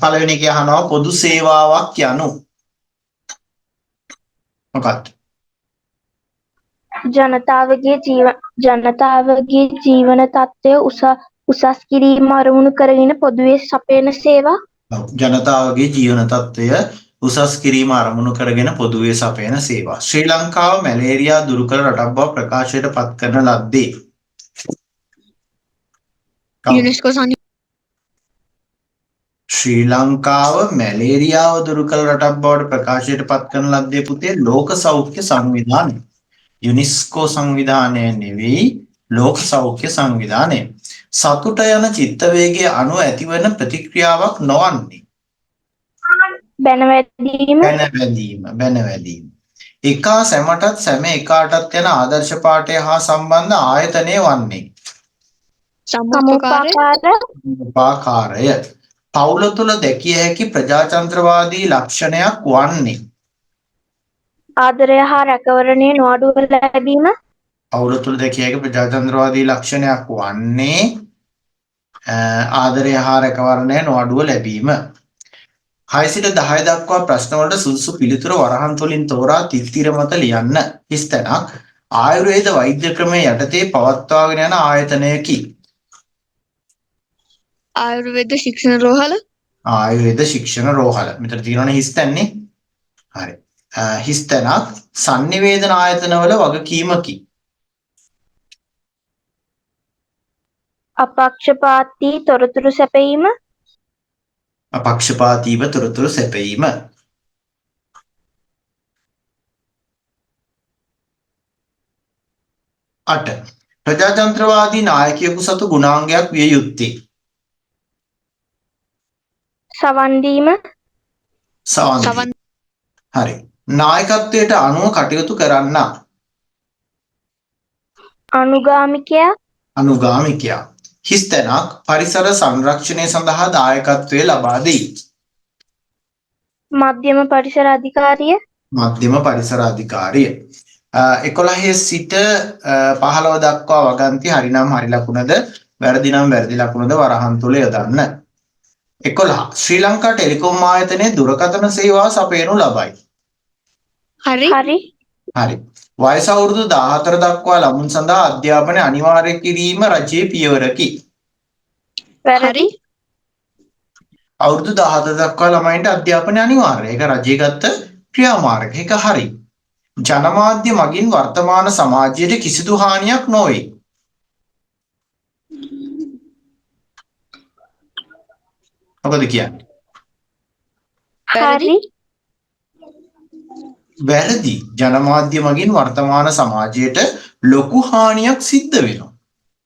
පළවෙනි එක අහනවා පොදු සේවාවක් යනු මොකක්ද? ජනතාවගේ ජීවන තත්ත්වය උසස් කිරීම අරමුණු කරගෙන පොදුවේ සපයන සේවා. ඔව්. ජනතාවගේ ජීවන තත්ත්වය උසස් කිරීම අරමුණු කරගෙන පොදුවේ සපයන සේවා. ශ්‍රී ලංකාව මැලේරියා දුරු කළ රටක් බව ප්‍රකාශයට පත් කරන ලද්දේ. යුනෙස්කෝ ශ්‍රී ලංකාව මැලේරියාව දුරු කළ රටක් බවට ප්‍රකාශයට පත් කරන ලද්දේ පුතේ ලෝක සෞඛ්‍ය සංවිධානය. යුනෙස්කෝ සංවිධානය නෙවෙයි ලෝක සෞඛ්‍ය සංවිධානය. සතුට යන චිත්ත වේගයේ අනුව ඇතිවන ප්‍රතික්‍රියාවක් නොවන්නේ බැනවැදීම. එකා සැමටත් සැම එකාටත් යන ආදර්ශ පාඨය හා සම්බන්ධ ආයතනය වන්නේ සමුප්පාකාරය. පවුල තුළ දැකිය හැකි ප්‍රජාතන්ත්‍රවාදී ලක්ෂණයක් වන්නේ ආදරය හා රැකවරණයේ නොඅඩුව ලැබීම. පවුල තුළ දැකිය හැකි ප්‍රජාතන්ත්‍රවාදී ලක්ෂණයක් වන්නේ ආදරය හා රැකවරණය නොඅඩුව ලැබීම. 6 සිට 10 දක්වා ප්‍රශ්න වලට සුදුසු පිළිතුර වරහන් තුලින් තෝරා තිත්තිර මත ලියන්න. හිස්තැනක් ආයුර්වේද වෛද්‍ය ක්‍රමයේ යටතේ පවත්වාගෙන යන ආයතනයකි. ආයුර්වේද ශික්ෂණ රෝහල. ආයුර්වේද ශික්ෂණ රෝහල. මෙතන තියෙනවනේ හිස්තැන්නේ. හරි. හිස්තැනක් sannivedana ආයතනවල වගකීමකි. අපක්ෂපාතී තොරතුරු සැපයීම. අපක්ෂපාතීව තොරතුරු සැපයීම. 8. ප්‍රජාතන්ත්‍රවාදී නායකයෙකු සතු ගුණාංගයක් විය යුත්තේ සවන් දීම. සවන්. හරි. නායකත්වයට අනුව කටයුතු කරන්න අනුගාමිකයා. හිස්තැනක් පරිසර සංරක්ෂණය සඳහා දායකත්වය ලබා දෙයි. මධ්‍යම පරිසර අධිකාරිය. 11 සිට 15 දක්වා වගන්ති හරිනම් හරි ලකුණද වැරදි නම් වැරදි ලකුණද වරහන් තුල යොදන්න. 11. ශ්‍රී ලංකා ටෙලිකොම් ආයතනයේ දුරකථන සේවා සපයනු ලබයි. හරි. වයස අවුරුදු 14 දක්වා ළමුන් සඳහා අධ්‍යාපනය අනිවාර්ය කිරීම රජයේ පියවරකි. වැරදි. අවුරුදු 14 දක්වා ළමයින්ට අධ්‍යාපනය අනිවාර්යයි. ඒක රජයේ ගත්ත ක්‍රියාමාර්ග. ඒක හරි. ජනමාධ්‍ය මගින් වර්තමාන සමාජයට කිසිදු හානියක් නොවේ. මොකද කියන්නේ? හරි. වැරදි. ජනමාධ්‍ය මගින් වර්තමාන සමාජයට ලොකු හානියක් සිද්ධ වෙනවා.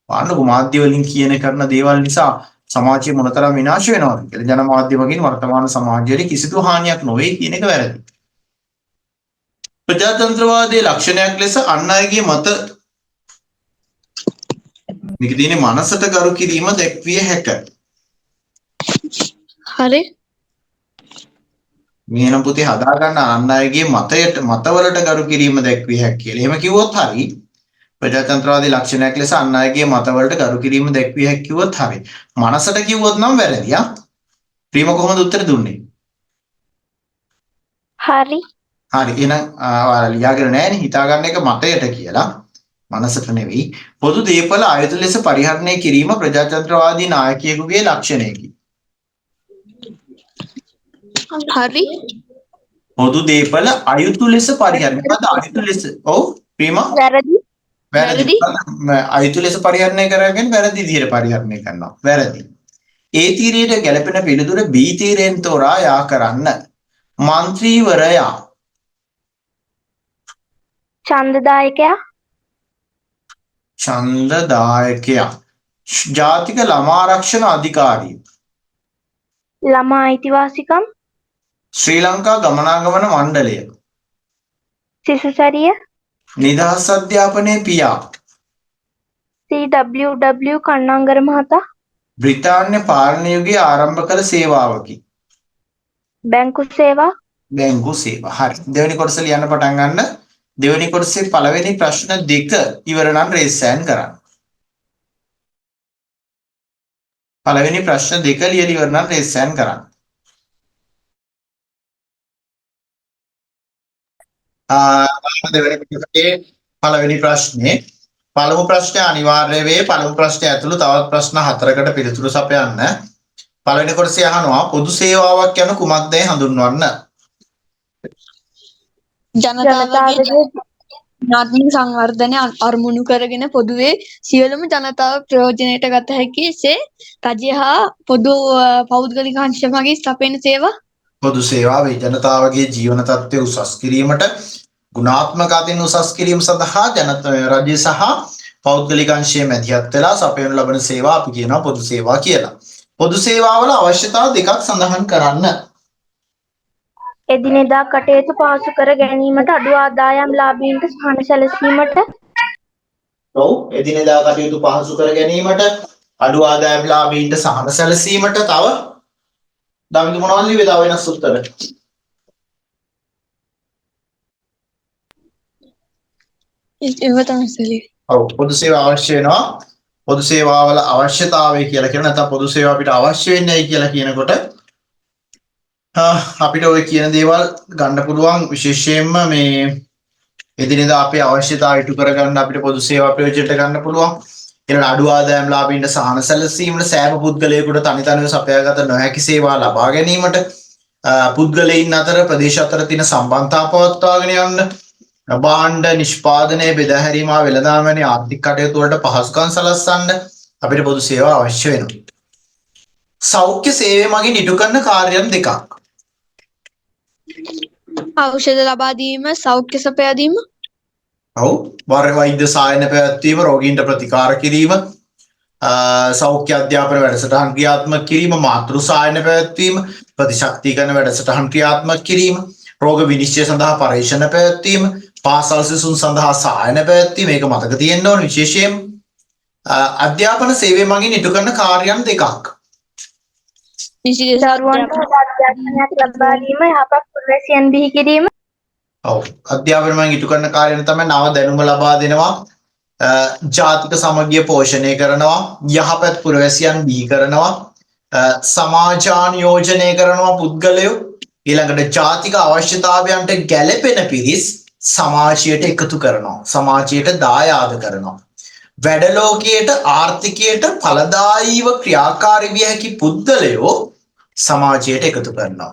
පාන්නක මාධ්‍ය වලින් කියන කරන දේවල් නිසා සමාජය මොනතරම් විනාශ වෙනවද කියලා. ජනමාධ්‍ය මගින් වර්තමාන සමාජයට කිසිදු හානියක් නොවේ කියන එක වැරදි. ප්‍රජාතන්ත්‍රවාදයේ ලක්ෂණයක් ලෙස අන් අයගේ මත මේක තියෙන්නේ මනසට ගරු කිරීම දැක්විය හැක. හරි. මේ නම් පුතේ හදා ගන්න අන් අයගේ මතවලට ගරු කිරීම දැක්විය හැක කියලා. එහෙම කිව්වොත් හරි. ප්‍රජාතන්ත්‍රවාදී ලක්ෂණයක් ලෙස අන් අයගේ මතවලට ගරු කිරීම දැක්විය හැක කිව්වොත් හරි. මනසට කිව්වොත් නම් වැරදි. ප්‍රීම කොහොමද උත්තර දුන්නේ? හරි. එහෙනම් ඔයාලා ලියාගෙන නැහැනේ හිතා ගන්න එක මතයට කියලා. මනසට නෙවෙයි. පොදු දේපල අයුතු ලෙස පරිහරණය කිරීම ප්‍රජාතන්ත්‍රවාදී නායකයෙකුගේ ලක්ෂණයකි. හරි. පොදු දේපල අයුතු ලෙස පරිහරණය. මොකද අයුතු ලෙස? ඔව් ප්‍රීමා. වැරදි. අයුතු ලෙස පරිහරණය කරගෙන වැරදි විදිහට පරිහරණය කරනවා. වැරදි. ඒ තීරයට ගැළපෙන පිළිතුර B තීරයෙන් තෝරා යා කරන්න. මන්ත්‍රීවරයා. ඡන්දදායකයා. ජාතික ළමා ආරක්ෂණ අධිකාරිය. ළමා අයිතිවාසිකම්. ශ්‍රී ලංකා ගමනාගමන මණ්ඩලය. සිසුසරිය. නිදහස් අධ්‍යාපනයේ පියා. CWW කන්නංගර මහතා. බ්‍රිතාන්‍ය පාලන යුගයේ ආරම්භ කළ සේවාවකි. බැංකු සේවා. හරි. දෙවෙනි කොටස ලියන්න පටන් ගන්න. දෙවෙනි කොටසේ පළවෙනි ප්‍රශ්න දෙක ඉවර නම් රේස් සෑන් කරන්න. පළවෙනි ප්‍රශ්න දෙක ලියලා ඉවර නම් රේස් හෑන්ඩ් කරන්න. දෙවෙනි කොටසේ පළවෙනි ප්‍රශ්නේ පළමු ප්‍රශ්නේ අනිවාර්ය වේ. පළමු ප්‍රශ්නේ ඇතුළු තවත් ප්‍රශ්න 4කට පිළිතුරු සපයන්න. පළවෙනි කොටසේ අහනවා පොදු සේවාවක් යන කුමක්දයි හඳුන්වන්න. ජනතාවගේ නාත්මික සංවර්ධනය අරමුණු කරගෙන පොදුවේ සියලුම ජනතාව ප්‍රයෝජනයට ගත හැකි සේ රජය හා පොදු පෞද්ගලික අංශ මගින් සපයන සේවා පොදු සේවාවේ ජනතාවගේ ජීවන තත්ත්වය උසස් කිරීමට ගුණාත්මක අතින් උසස් කිරීම සඳහා රජය සහ පෞද්ගලික අංශයේ මැදිහත් වෙලා සපයනු ලබන සේවා අපි කියනවා පොදු සේවා කියලා. පොදු සේවාවල අවශ්‍යතා දෙකක් සඳහන් කරන්න. එදිනෙදා කටයුතු පහසු කර ගැනීමට අඩු ආදායම් ලාභීන්ට සහන සැලසීමට ඔව් එදිනෙදා කටයුතු පහසු කර ගැනීමට අඩු ආදායම් ලාභීන්ට සහන සැලසීමට තව දමිතු මොනවද ලිව්වේ තව වෙනස් උත්තර? ඒව තමයි. ඔව් පොදු සේවා අවශ්‍ය වෙනවා. පොදු සේවාවල අවශ්‍යතාවය කියලා කියන නැත්නම් පොදු සේවා අපිට අවශ්‍ය වෙන්නේ කියලා කියනකොට අපිට ওই කියන දේවල් ගන්න පුළුවන් විශේෂයෙන්ම මේ එදිනෙදා අපේ අවශ්‍යතාවය ඉටු කරගන්න අපිට පොදු සේවා ප්‍රයෝජනට ගන්න පුළුවන්. ඊළඟ අඩු ආදායම් ලාභීන්ට සහන සැලසීමට සෑම පුද්ගලයෙකුට තනි තනිව සපයාගත නොහැකි සේවා ලබා ගැනීමට පුද්ගලයන් අතර ප්‍රදේශ අතර තියෙන සම්බන්ධතා පවත්වාගෙන යන්න භාණ්ඩ නිෂ්පාදනය බෙදාහැරීම වෙළඳාම වැනි ආර්ථික කටයුතු වලට පහසුකම් සලස්සන්න අපිට පොදු සේවා අවශ්‍ය වෙනවා. සෞඛ්‍ය සේවය මගින් ඉටු කරන කාර්යයන් දෙකක්. ඖෂධ ලබා දීම, සෞඛ්‍ය සපයා දීම. ඔව් වෛද්‍ය සායන පැවැත්වීම, රෝගීන්ට ප්‍රතිකාර කිරීම, සෞඛ්‍ය අධ්‍යාපන වැඩසටහන් ක්‍රියාත්මක කිරීම, මාතෘ සායන පැවැත්වීම, ප්‍රතිශක්තිකරණ වැඩසටහන් ක්‍රියාත්මක කිරීම, රෝග විනිශ්චය සඳහා පරීක්ෂණ පැවැත්වීම, පාසල් සිසුන් සඳහා සායන පැවැත්වීම මේක මතක තියෙන්න ඕනේ විශේෂයෙන් අධ්‍යාපන සේවය මගින් ඉටු කරන කාර්යයන් දෙකක්. දරුවන්ට අධ්‍යාපනයක් ලබා දීම යහපත් පුරවැසියන් බිහි කිරීම ඔව් අධ්‍යාපන මගින් ඉටු කරන කාර්යයන් තමයි නව දැනුම ලබා දෙනවා, ජාතික සමගිය පෝෂණය කරනවා, යහපත් පුරවැසියන් බිහි කරනවා, සමාජානියෝජනය කරනවා පුද්ගලයෝ, ඊළඟට ජාතික අවශ්‍යතාවයන්ට ගැළපෙන පිරිස් සමාජයට එකතු කරනවා, සමාජයට දායාද කරනවා, වැඩ ලෝකයට ආර්ථිකයට ඵලදායීව ක්‍රියාකාරී විය හැකි පුද්ගලයෝ සමාජයට එකතු කරනවා.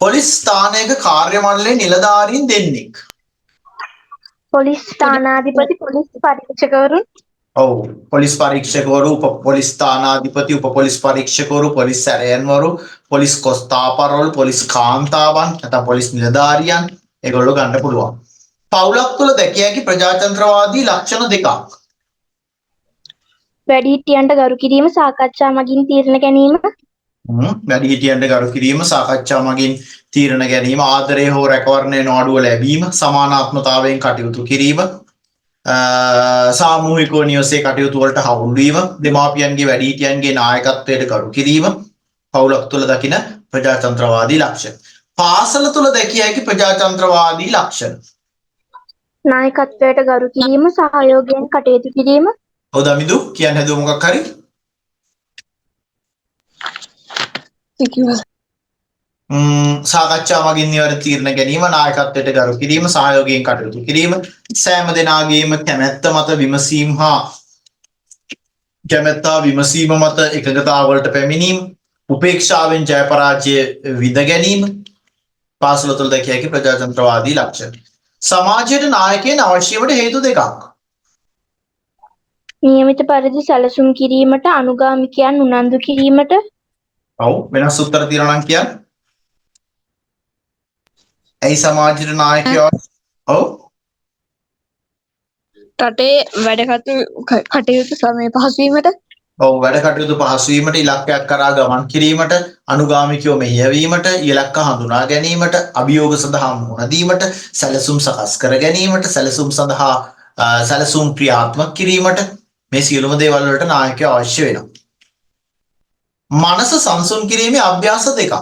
පොලිස් ස්ථානයක කාර්ය මණ්ඩලයේ නිලධාරීන් දෙන්නෙක්. පොලිස් ස්ථානාධිපති, පොලිස් පරීක්ෂකවරුන්. ඔව් පොලිස් පරීක්ෂකවරු, උප පොලිස් ස්ථානාධිපති, උප පොලිස් පරීක්ෂකවරු, පොලිස් සැරයන්වරු, පොලිස් කොස්තාපරවරු, පොලිස් කාන්තාවන් නැත්නම් පොලිස් නිලධාරියන් ඒගොල්ලෝ ගන්න පුළුවන්. පවුලක් තුළ දැකිය හැකි ප්‍රජාතන්ත්‍රවාදී ලක්ෂණ දෙකක්. වැඩිහිටියන්ට ගරු කිරීම, සාකච්ඡා මගින් තීරණ ගැනීම. වැඩිහිටියන්ට ගරු කිරීම, සාකච්ඡා මගින් තීරණ ගැනීම, ආදරය හෝ රැකවරණය නොඅඩුව ලැබීම, සමානාත්මතාවයෙන් කටයුතු කිරීම, සාමූහිකව නිවසේ කටයුතු වලට හවුල් වීම, දෙමාපියන්ගේ වැඩිහිටියන්ගේ නායකත්වයට ගරු කිරීම පවුලක් තුළ දකින ප්‍රජාතන්ත්‍රවාදී ලක්ෂණ. පාසල තුළ දැකිය හැකි ප්‍රජාතන්ත්‍රවාදී ලක්ෂණ. නායකත්වයට ගරු කිරීම, සහයෝගයෙන් කටයුතු කිරීම. ඔව් දමිදු කියන්න හදුව මොකක් හරි? සාකච්ඡා මගින් නිවැරදි තීරණ ගැනීම, නායකත්වයට ගරු කිරීම, සහයෝගයෙන් කටයුතු කිරීම, සෑම දෙනාගේම කැමැත්ත මත විමසීම මත එකඟතාවලට පැමිණීම, උපේක්ෂාවෙන් ජය පරාජය විඳ ගැනීම පාසල තුළ දැකිය හැකි ප්‍රජාතන්ත්‍රවාදී ලක්ෂණ. සමාජයට නායකයන් අවශ්‍ය වන හේතු දෙකක්. නියමිත පරිදි සැලසුම් කිරීමට, අනුගාමිකයන් උනන්දු කිරීමට. ඔව් වෙනස් උත්තර තියෙනවා නම් කියන්න. ඇයි සමාජයට නායකයෝ? ඔව් රටේ වැඩ කටයුතු සමය පහසු වීමට. ඔව් වැඩ කටයුතු පහසු වීමට, ඉලක්කයක් කරා ගමන් කිරීමට, අනුගාමිකයෝ මෙහෙයවීමට, ඉලක්ක හඳුනා ගැනීමට, අභියෝග සඳහා මුහුණ දීමට, සැලසුම් සකස් කර ගැනීමට, සැලසුම් සඳහා සැලසුම් ක්‍රියාත්මක කිරීමට මේ සියලුම දේවල් වලට නායකයෝ අවශ්‍ය වෙනවා. මනස සංසුන් කිරීමේ අභ්‍යාස දෙකක්.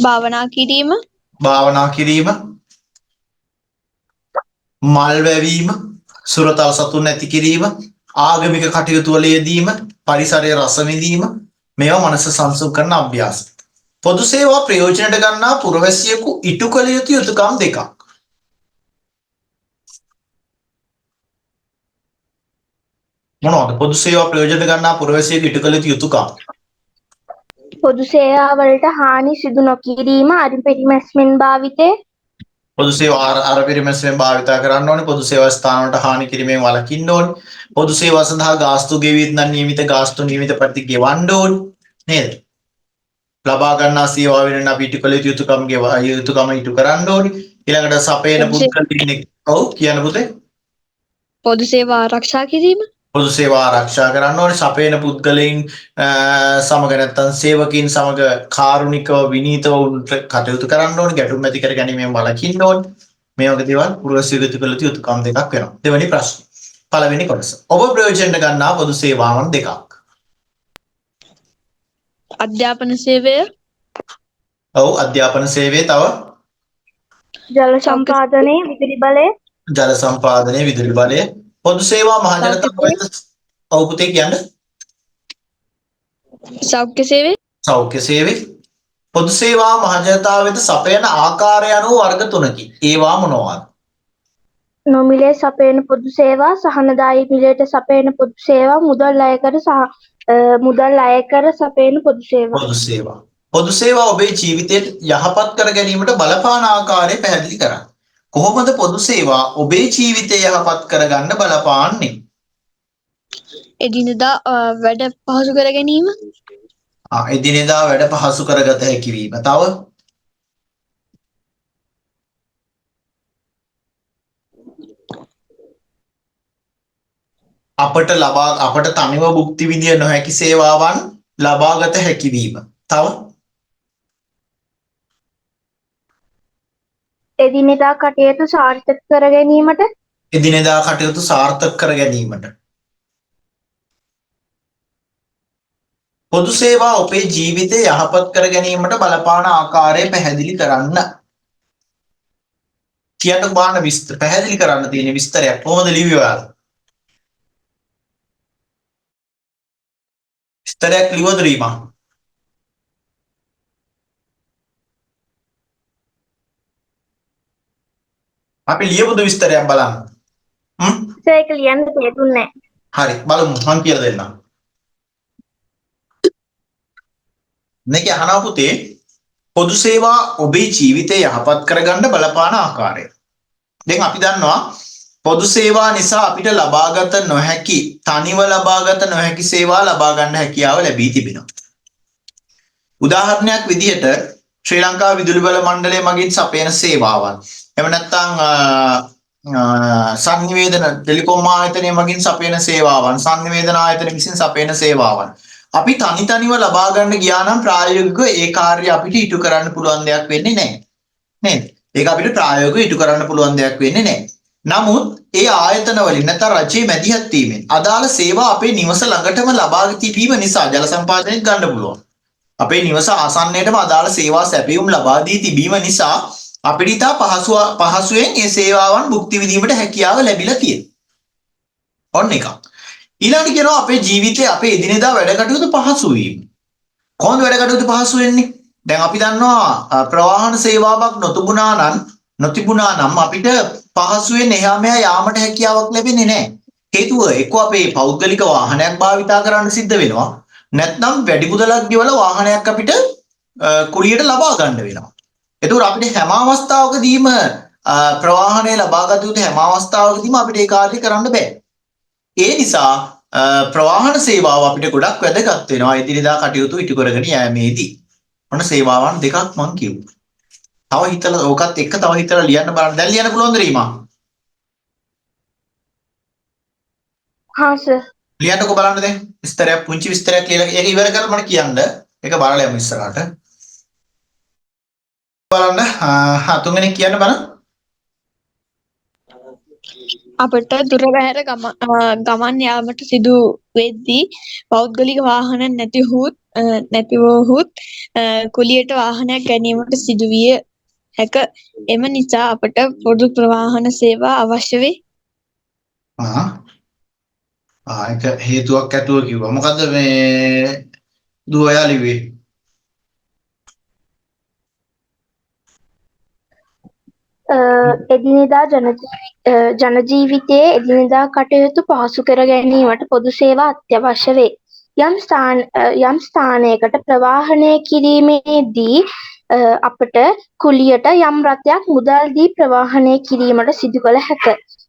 භාවනා කිරීම, මල් වැවීම, සුරතල් සතුන් නැති කිරීම, ආගමික කටයුතු වල යෙදීම, පරිසරයේ රස විඳීම මේවා මනස සංසුන් කරන අභ්‍යාස. පොදු සේවා ප්‍රයෝජනට ගන්නා පුරවැසියෙකු ඉටු කළ යුතු යුතුකම් දෙකක්. මොනවද පොදු සේවා ප්‍රයෝජනට ගන්නා පුරවැසියෙකු ඉටු කළ යුතු යුතුකම්? පොදු සේවාවලට හානි සිදු නොකිරීම, අරිපිරිමැස්මෙන් භාවිතය, පොදු සේවා අර පිරිමැස්මෙන් භාවිතා කරන්න ඕනේ. පොදු සේවා ස්ථාන වලට හානි කිරීමෙන් වළකින්න ඕනේ. පොදු සේවා සඳහා ගාස්තු ගෙවිත් නම් නියමිත ගාස්තු නියමිත පරිදි ගෙවන්න ඕනේ. නේද? ලබා ගන්නා සේවාව වෙන අපි ඉටු කළ යුතුකම් ඉටු කරන්න ඕනේ. ඊළඟට සපේන පුද්ගලයන් ඔව් කියන්න පුතේ. පොදු සේවා ආරක්ෂා කිරීම. පොදු සේවා ආරක්ෂා කරන්න ඕනේ. සපේන පුද්ගලයන් සමග නැත්නම් සේවකයන් සමග කාරුණිකව විනීතව කටයුතු කරන්න ඕනේ. ගැටුම් ඇති කර ගැනීමෙන් වළකින්න ඕනේ. මේ වගේ දේවල් පුරවැසියෙකු ඉටු කළ යුතුකම් දෙකක් වෙනවා. දෙවෙනි ප්‍රශ්න. පළවෙනි කොටස. ඔබ ප්‍රයෝජනට ගන්නා පොදු සේවාවන් දෙකක්. අධ්‍යාපන සේවය. ඔව් අධ්‍යාපන සේවය තව ජල සම්පාදනය, විදුලි බලය, ජල සම්පාදනය, විදුලි බලය. පොදු සේවා මහජනතාව වෙත ඔව් පුතේ කියන්න. සෞඛ්‍ය සේවය. සෞඛ්‍ය සේවය. පොදු සේවා මහජනතාව වෙත සපයන ආකාරය අනුව වර්ග තුනකි. ඒවා මොනවාද? නොමිලේ සපයන පොදු සේවා, සහනදායී මිලයට සපයන පොදු සේවා, මුදල් අය කර සපයන පොදු සේවා. පොදු සේවා. පොදු සේවා ඔබේ ජීවිතයට යහපත් කර ගැනීමට බලපාන ආකාරය පැහැදිලි කරන්න. කොහොමද පොදු සේවා ඔබේ ජීවිතය යහපත් කරගන්න බලපාන්නේ? එදිනෙදා වැඩ පහසු කර ගැනීම. එදිනෙදා වැඩ පහසු කරගත හැකි වීම. තව අපට තනිව භුක්ති විඳිය නොහැකි සේවාවන් ලබාගත හැකි වීම. තව එදිනෙදා කටයුතු සාර්ථක කර ගැනීමට, එදිනෙදා කටයුතු සාර්ථක කර ගැනීමට. පොදු සේවා ඔබේ ජීවිතය යහපත් කර ගැනීමට බලපාන ආකාරය පැහැදිලි කරන්න. කියන්න බාන පැහැදිලි කරන්න තියෙන විස්තරයක් කොහොමද ලිව්වේ ඔයාලා? විස්තරයක් ලිව්වද රීමා? අපි ලියපුද විස්තරයක් බලන්න. ඒක ලියන්න තේරුන්නේ නැහැ. හරි බලමු මම කියලා දෙන්නම්. මේක අහනවා පුතේ පොදු සේවා ඔබේ ජීවිතය යහපත් කරගන්න බලපාන ආකාරය. දැන් අපි දන්නවා පොදු සේවා නිසා අපිට ලබාගත නොහැකි තනිව ලබාගත නොහැකි සේවා ලබා ගන්න හැකියාව ලැබී තිබෙනවා. උදාහරණයක් විදිහට ශ්‍රී ලංකා විදුලි බල මණ්ඩලය මගින් සපයන සේවාවන්. එහෙම නැත්නම් සංනිවේදන ටෙලිකොම් ආයතනය මගින් සපයන සේවාවන්, සංනිවේදන ආයතන විසින් සපයන සේවාවන්. අපි තනිව ලබා ගන්න ගියා නම් ප්‍රායෝගිකව ඒ කාර්යය අපිට ඉටු කරන්න පුළුවන් දෙයක් වෙන්නේ නැහැ. නේද? ඒක අපිට ප්‍රායෝගිකව ඉටු කරන්න පුළුවන් දෙයක් වෙන්නේ නැහැ. නමුත් ඒ ආයතන වලින් නැත්නම් රජයේ මැදිහත් වීමෙන් අදාළ සේවා අපේ නිවස ළඟටම ලබා තිබීම නිසා ජල සම්පාදනයත් ගන්න පුළුවන්. අපේ නිවස ආසන්නයටම අදාළ සේවා සැපයුම් ලබා දී තිබීම නිසා අපිට ඉතා පහසුවෙන් මේ සේවාවන් භුක්ති විඳීමට හැකියාව ලැබිලා තියෙනවා. ඔන්න එකක්. ඊළඟට කියනවා අපේ ජීවිතයේ අපේ එදිනෙදා වැඩ කටයුතු පහසු වීම. කොහොමද වැඩ කටයුතු පහසු වෙන්නේ? දැන් අපි දන්නවා ප්‍රවාහන සේවාවක් නොතිබුණා නම් අපිට පහසුවෙන් එහා මෙහා යාමට හැකියාවක් ලැබෙන්නේ නැහැ. හේතුව එක්ක අපේ පෞද්ගලික වාහනයක් භාවිතා කරන්න සිද්ධ වෙනවා. නැත්නම් වැඩි මුදලක් ගෙවලා වාහනයක් අපිට කුලියට ලබා ගන්න වෙනවා. ඒතකොට අපිට හැම අවස්ථාවකදීම ප්‍රවාහනය ලබාගත යුතු හැම අවස්ථාවකදීම අපිට ඒ කාර්යය කරන්න බෑ. ඒ නිසා ප්‍රවාහන සේවාව අපිට ගොඩක් වැදගත් වෙනවා එදිනෙදා කටයුතු ඉටු කරගෙන යෑමේදී. ඔන්න සේවාවන් දෙකක් මම කිව්වා. තව හිතලා ඕකත් එක්ක තව හිතලා ලියන්න බලන්න. දැන් ලියන්න පුළුවන්ද රීමා? හා සර්. ලියන්නකෝ බලන්න දැන්. විස්තරයක් පුංචි විස්තරයක් ලියලා ඒක ඉවර කරලා මට කියන්න. ඒක බලලා යමු ඉස්සරහට. බලන්න තුන්වෙනි කියන්න බලන්න. අපට දුර බැහැර ගමන් යාමට සිදු වෙද්දී පෞද්ගලික වාහන නැතිවොත් කුලියට වාහනයක් ගැනීමට සිදුවිය හැක. එම නිසා අපට පොදු ප්‍රවාහන සේවා අවශ්‍ය වේ. ඒක හේතුවක් ඇතුව කිව්වා. මොකද්ද මේ දුව ඔයා ලිව්වේ? එදිනෙදා ජන ජීවිතයේ එදිනෙදා කටයුතු පහසු කර ගැනීමට පොදු සේවා අත්‍යවශ්‍ය වේ. යම් ස්ථානයකට ප්‍රවාහනය කිරීමේදී අපට කුලියට යම් රථයක් මුදල් දී ප්‍රවාහනය කිරීමට සිදු කළ හැක.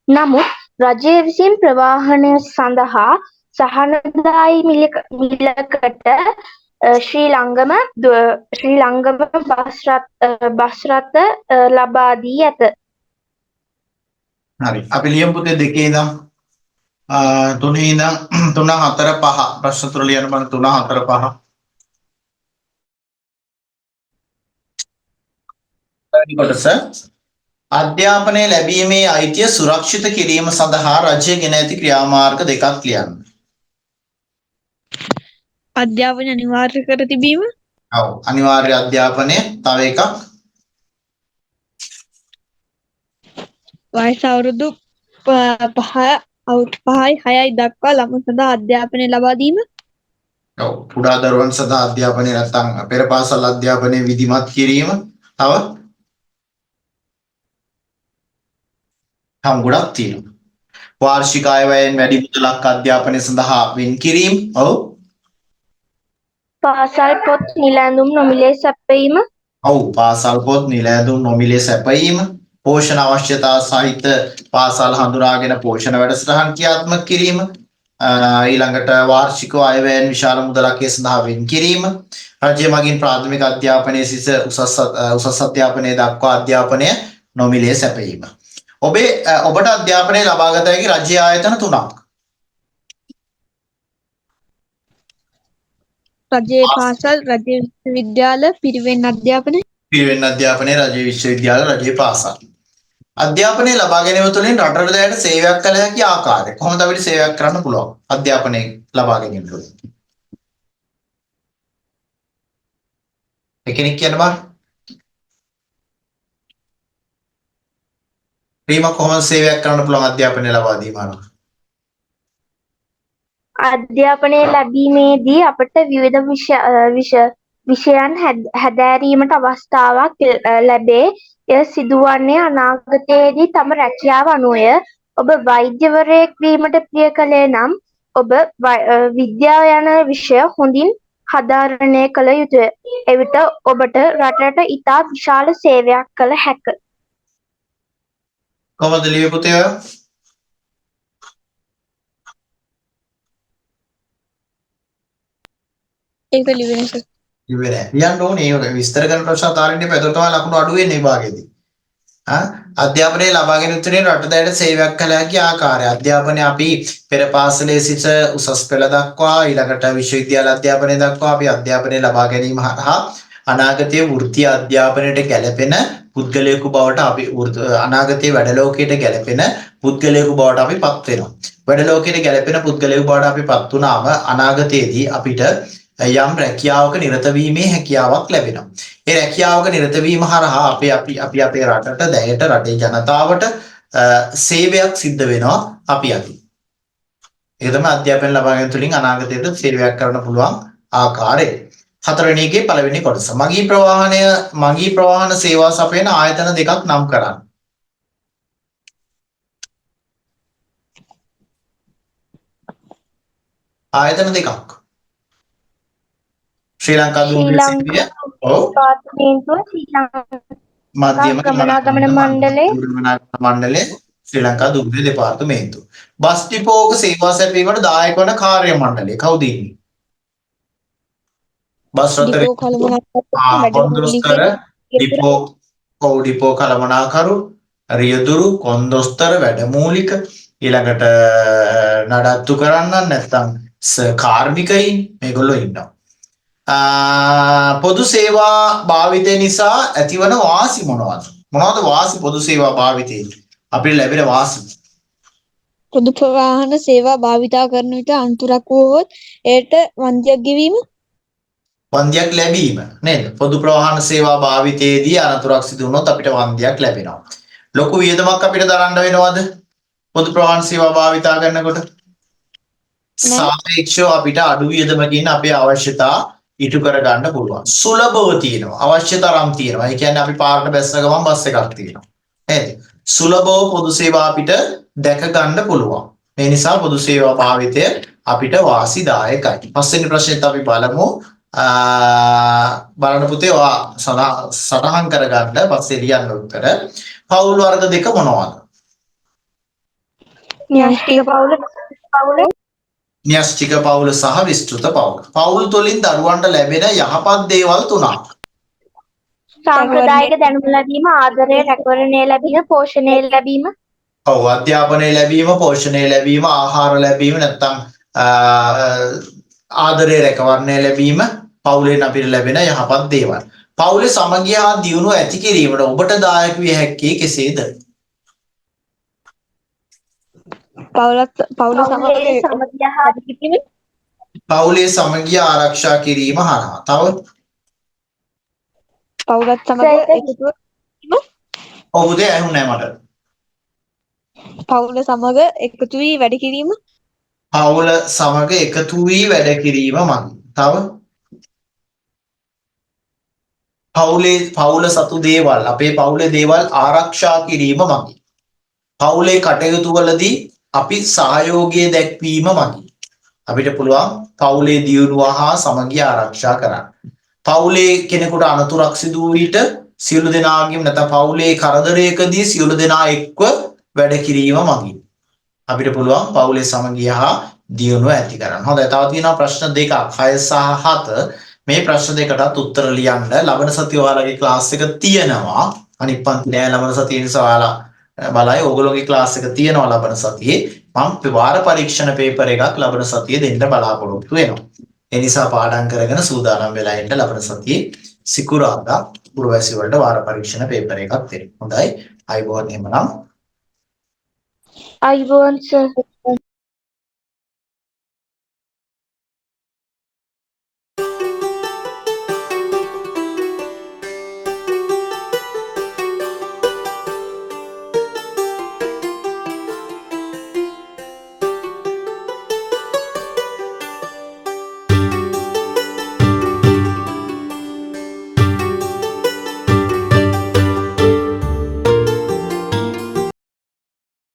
නමුත් රජය විසින් ප්‍රවාහනය සඳහා සහනදායී මිලකට ශ්‍රී ලංගම බස් රථ ලබා දී ඇත. හරි. අපි ලියමු පුතේ දෙකේ ඉඳන් තුනේ ඉඳන් 3 4 5 ප්‍රශ්න තුන ලියන්න බං 3 4 5. පළවෙනි කොටස අධ්‍යාපනය ලැබීමේ අයිතිය සුරක්ෂිත කිරීම සඳහා රජය ගෙන ඇති ක්‍රියාමාර්ග දෙකක් ලියන්න. අධ්‍යාපනය අනිවාර්ය කර තිබීම. ඔව් අනිවාර්ය අධ්‍යාපනය තව එකක් වයස අවුරුදු 5යි 6යි දක්වා ළමු සඳහා අධ්‍යාපනය ලබා දීම. ඔව් කුඩා දරුවන් සඳහා අධ්‍යාපනය නැත්නම් පෙර පාසල් අධ්‍යාපනය විධිමත් කිරීම තව ගොඩක් තියෙනවා. වාර්ෂික අයවැයෙන් වැඩි මුදලක් අධ්‍යාපනය සඳහා වෙන් කිරීම. ඔව් පාසල් පොත් නිලැඳුම් නොමිලේ සැපයීම. ඔව් පාසල් පොත් නිලැඳුම් නොමිලේ සැපයීම. පෝෂණ අවශ්‍යතා සහිත පාසල් හඳුනාගෙන පෝෂණ වැඩසටහන් ක්‍රියාත්මක කිරීම. ඊළඟට වාර්ෂිකව අයවැයෙන් විශාල මුදලක් ඒ සඳහා වෙන් කිරීම. රජය මගින් ප්‍රාථමික අධ්‍යාපනයේ සිට උසස් අධ්‍යාපනය දක්වා අධ්‍යාපනය නොමිලේ සැපයීම. ඔබට අධ්‍යාපනය ලබා ගත හැකි රජයේ ආයතන 3ක්. රජයේ පාසල්, රජයේ විශ්වවිද්‍යාල, පිරිවෙන් අධ්‍යාපනය. පිරිවෙන් අධ්‍යාපනය, රජයේ විශ්වවිද්‍යාල, රජයේ පාසල්. අධ්‍යාපනය ලබා ගැනීම තුළින් රටට දැයට සේවයක් කළ හැකි ආකාරය. කොහොමද අපිට සේවයක් කරන්න පුළුවන්? අධ්‍යාපනය ලබා ගැනීම තුළින්. එකිනෙක කියන්න බෑ. රීම කොහොමද සේවයක් කරන්න පුළුවන් අධ්‍යාපනය ලබා දීම අනුව? අධ්‍යාපනය ලැබීමේදී අපට විවිධ විෂයන් හැදෑරීමට අවස්ථාවක් ලැබේ. එය සිදුවන්නේ අනාගතයේදී තම රැකියාව අනුවය. ඔබ වෛද්‍යවරයෙක් වීමට ප්‍රිය කළේ නම් ඔබ විද්‍යාව යන විෂය හොඳින් හදාරණය කළ යුතුය. එවිට ඔබට රටට ඉතා විශාල සේවයක් කළ හැක. කොහොමද ලියපු පුතේ ඔය? ඒක ලිවෙන එක. ඉවරයි. ලියන්න ඕනේ ඒක විස්තර කරන ප්‍රශ්න තාරින්න එපා. එතකොට තමයි ලකුණු අඩු වෙන්නේ මේ භාගයේදී. අධ්‍යාපනය ලබා ගැනීම තුළින් රට දැයට සේවයක් කළ හැකි ආකාරය. අධ්‍යාපනය අපි පෙර පාසලේ සිට උසස් පෙළ දක්වා ඊළඟට විශ්වවිද්‍යාල අධ්‍යාපනය දක්වා අපි අධ්‍යාපනය ලබා ගැනීම හරහා අනාගතයේ වෘත්තීය අධ්‍යාපනයට ගැලපෙන පුද්ගලයෙකු බවට අපි අනාගතයේ වැඩ ලෝකයට ගැලපෙන පුද්ගලයෙකු බවට අපි පත් වෙනවා. වැඩ ලෝකයට ගැලපෙන පුද්ගලයෙකු බවට අපි පත් වුණාම අනාගතයේදී අපිට යම් රැකියාවක නිරත වීමේ හැකියාවක් ලැබෙනවා. ඒ රැකියාවක නිරත වීම හරහා අපි අපේ රටට දැයට රටේ ජනතාවට සේවයක් සිද්ධ වෙනවා අපි අතින්. ඒක තමයි අධ්‍යාපනය ලබා ගැනීම තුළින් අනාගතයට සේවයක් කරන්න පුළුවන් ආකාරය. හතරවෙනි එකේ පළවෙනි කොටස. මගී ප්‍රවාහන සේවා සපයන ආයතන දෙකක් නම් කරන්න. ආයතන දෙකක්. ශ්‍රී ලංකා දුම්රිය සේවය. ඔව්. මධ්‍යම ගමනාගමන මණ්ඩලය ශ්‍රී ලංකා දුම්රිය දෙපාර්තමේන්තුව. බස් ඩිපෝක සේවා සැපයීමට දායක වන කාර්ය මණ්ඩලය කවුද ඉන්නේ? බස් රථ කොන්දොස්තර ඩිපෝ කළමනාකරු රියදුරු කොන්දොස්තර වැඩමූලික ඊළඟට නඩත්තු කරන්න නැත්නම් කාර්මිකයින් මේගොල්ලෝ ඉන්නවා. පොදු සේවා භාවිතය නිසා ඇතිවන වාසි මොනවද? මොනවද වාසි පොදු සේවා භාවිතයෙන් අපිට ලැබෙන වාසි? පොදු ප්‍රවාහන සේවා භාවිතා කරන විට අන්තරක් වුවහොත් එයට වන්දියක් ගෙවීම. වන්දියක් ලැබීම නේද? පොදු ප්‍රවාහන සේවා භාවිතයේදී අනතුරක් සිදු වුණොත් අපිට වන්දියක් ලැබෙනවා. ලොකු වියදමක් අපිට දරන්න වෙනවද? පොදු ප්‍රවාහන සේවා භාවිතා කරනකොට සාපේක්ෂව අපිට අඩු වියදමකින් අපේ අවශ්‍යතා ඉටු කර ගන්න පුළුවන්. සුලභව තියෙනවා. අවශ්‍ය තරම් තියෙනවා. ඒ කියන්නේ අපි පාරට බැස්ස ගමන් බස් එකක් තියෙනවා. නේද? සුලභව පොදු සේවා අපිට දැක ගන්න පුළුවන්. මේ නිසා පොදු සේවා භාවිතය අපිට වාසිදායකයි. පස්වෙනි ප්‍රශ්නෙත් අපි බලමු. බලන්න පුතේ ඔයා සටහන් කරගන්න පස්සේ ලියන්න උත්තර. පවුල් වර්ග දෙක මොනවද? න්‍යෂ්ටික පවුල න්‍යෂ්ටික පවුල සහ විස්තෘත පවුල. පවුල් තුළින් දරුවන්ට ලැබෙන යහපත් දේවල් තුනක්. සාම්ප්‍රදායික දැනුම ලැබීම, ආදරය, රැකවරණය ලැබීම, පෝෂණය ලැබීම. ඔව්, අධ්‍යාපනය ලැබීම, පෝෂණය ලැබීම, ආහාර ලැබීම, නැත්නම් ආදරය, රැකවරණය ලැබීම පවුලෙන් අපිට ලැබෙන යහපත් දේවල්. පවුලේ සමගිය හා දියුණුව ඇති කිරීමට ඔබට දායක විය හැක්කේ කෙසේද? පවුලේ සමගිය ආරක්ෂා කිරීම හරහා. තව පවුලත් සමග එකතුව ඔව් පුතේ ඇහුන්නේ නැහැ මට. පවුල සමග එකතු වී වැඩ කිරීම. පවුල සමග එකතු වී වැඩ කිරීම මගින්. තව පවුල සතු දේවල්, අපේ පවුලේ දේවල් ආරක්ෂා කිරීම මගින්. පවුලේ කටයුතු වලදී අපි සහයෝගය දැක්වීම මගින් අපිට පුළුවන් පවුලේ දියුණුව හා සමගිය ආරක්ෂා කරන්න. පවුලේ කෙනෙකුට අනතුරක් සිදු වූ විට සියලු දෙනාගේම නැත්නම් පවුලේ කරදරයකදී සියලු දෙනා එක්ව වැඩ කිරීම මගින් අපිට පුළුවන් පවුලේ සමගිය හා දියුණුව ඇති කරන්න. හොඳයි, තව තියෙනවා ප්‍රශ්න දෙකක් 6 සහ 7. මේ ප්‍රශ්න දෙකටත් උත්තර ලියන්න. ලබන සතිය ඔයාලගේ ක්ලාස් එක තියෙනවා. අනිත් පන්ති නෑ ලබන සතිය නිසා ඔයාලා බලයි ඕගොල්ලෝගේ ක්ලාස් එක තියෙනවා ලබන සතියේ. මම වාර පරීක්ෂණ පේපර් එකක් ලබන සතියේ දෙන්න බලාපොරොත්තු වෙනවා. ඒ නිසා පාඩම් කරගෙන සූදානම් වෙලා ඉන්න ලබන සතියේ සිකුරාදා පුරවැසි වලට වාර පරීක්ෂණ පේපර් එකක් දෙන්න. හොඳයි. අයිබෝන් එහෙමනම්. අයිබෝන් සර්.